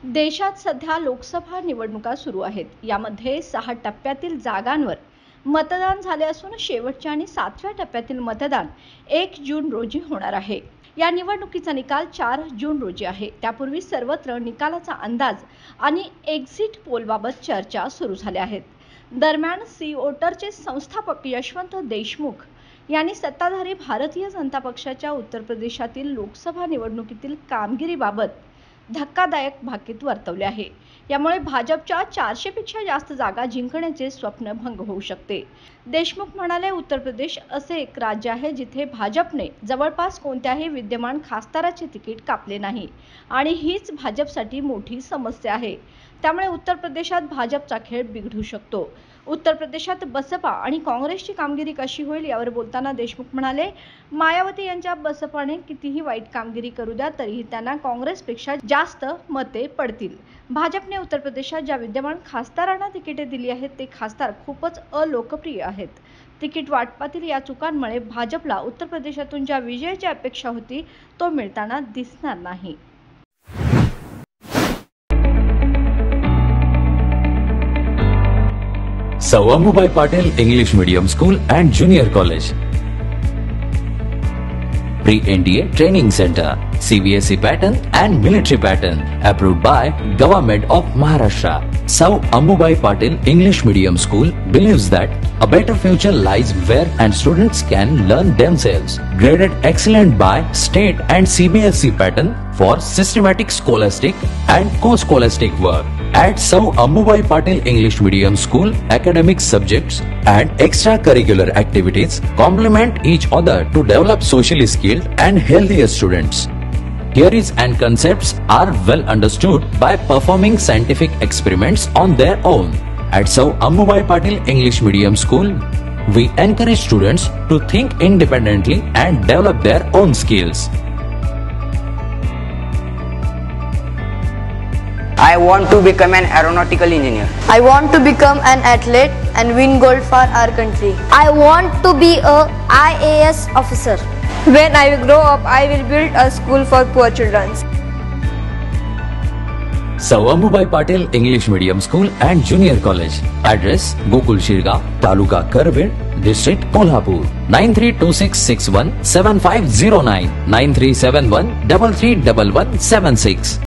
देशात सध्या लोकसभा निवडणुका सुरू आहेत। यामध्ये 6 टप्प्यातील जागांवर मतदान झाले असून शेवटच्या आणि 7व्या टप्प्यातील मतदान 1 जून रोजी होणार आहे। या निवडणुकीचा निकाल 4 जून रोजी आहे। त्यापूर्वी सर्वत्र निकालाचा अंदाज आणि एक्झिट पोलबाबत चर्चा सुरू झाल्या आहेत। दरम्यान सी वोटरचे संस्थापक यशवंत देशमुख यांनी सत्ताधारी भारतीय जनता पक्षाच्या उत्तर प्रदेशातील लोकसभा निवडणुकीतील कामगिरीबाबत धक्कादायक भाकीत वर्तवले आहे। यामुळे भाजपच्या 400 पेक्षा जास्त जागा जिंकण्याचे स्वप्न भंग होऊ शकते। देशमुख म्हणाले, उत्तर प्रदेश असे एक राज्य आहे जिथे भाजपने जवळपास कोणत्याही विद्यमान खासदाराचे तिकीट कापले नाही आणि हीच भाजपसाठी मोठी समस्या आहे। त्यामुळे उत्तर प्रदेशात भाजपचा खेळ बिघडू शकतो। उत्तर प्रदेशात बसपा आणि काँग्रेसची कामगिरी कशी होईल यावर बोलताना देशमुख म्हणाले, मायावती यांच्या बसपाने कितीही वाईट कामगिरी करू द्या तरीही त्यांना काँग्रेसपेक्षा जास्त मते पडतील। भाजपने उत्तर प्रदेशात ज्या विद्यमान खासदारांना तिकिटे दिली आहेत ते खासदार खूपच अलोकप्रिय आहेत। तिकीट वाटपातील या चुकांमुळे भाजपला उत्तर प्रदेशातून ज्या विजयाची अपेक्षा होती तो मिळताना दिसणार नाही। सौ अंबुबाई Patil English Medium School and Junior College. Pre-NDA Training Center, CBSE pattern and military pattern, approved by Government of Maharashtra. Sir Ambubai Patil English Medium School believes that a better future lies where and students can learn themselves. Graded excellent by state and CBSE pattern for systematic scholastic and co-scholastic work. At Sir Ambubai Patil English Medium School, academic subjects and extracurricular activities complement each other to develop socially skilled and healthier students. Theories and concepts are well understood by performing scientific experiments on their own. At Sir Ambubai Patil English Medium School, we encourage students to think independently and develop their own skills. I want to become an aeronautical engineer. I want to become an athlete and win gold for our country. I want to be a IAS officer. When I grow up, I will build a school for poor children. Sir Ambubai Patil English Medium School and Junior College. Address: Gokul Shirgaon, Taluka Karved, District Kolhapur. 9326617509 9371331176.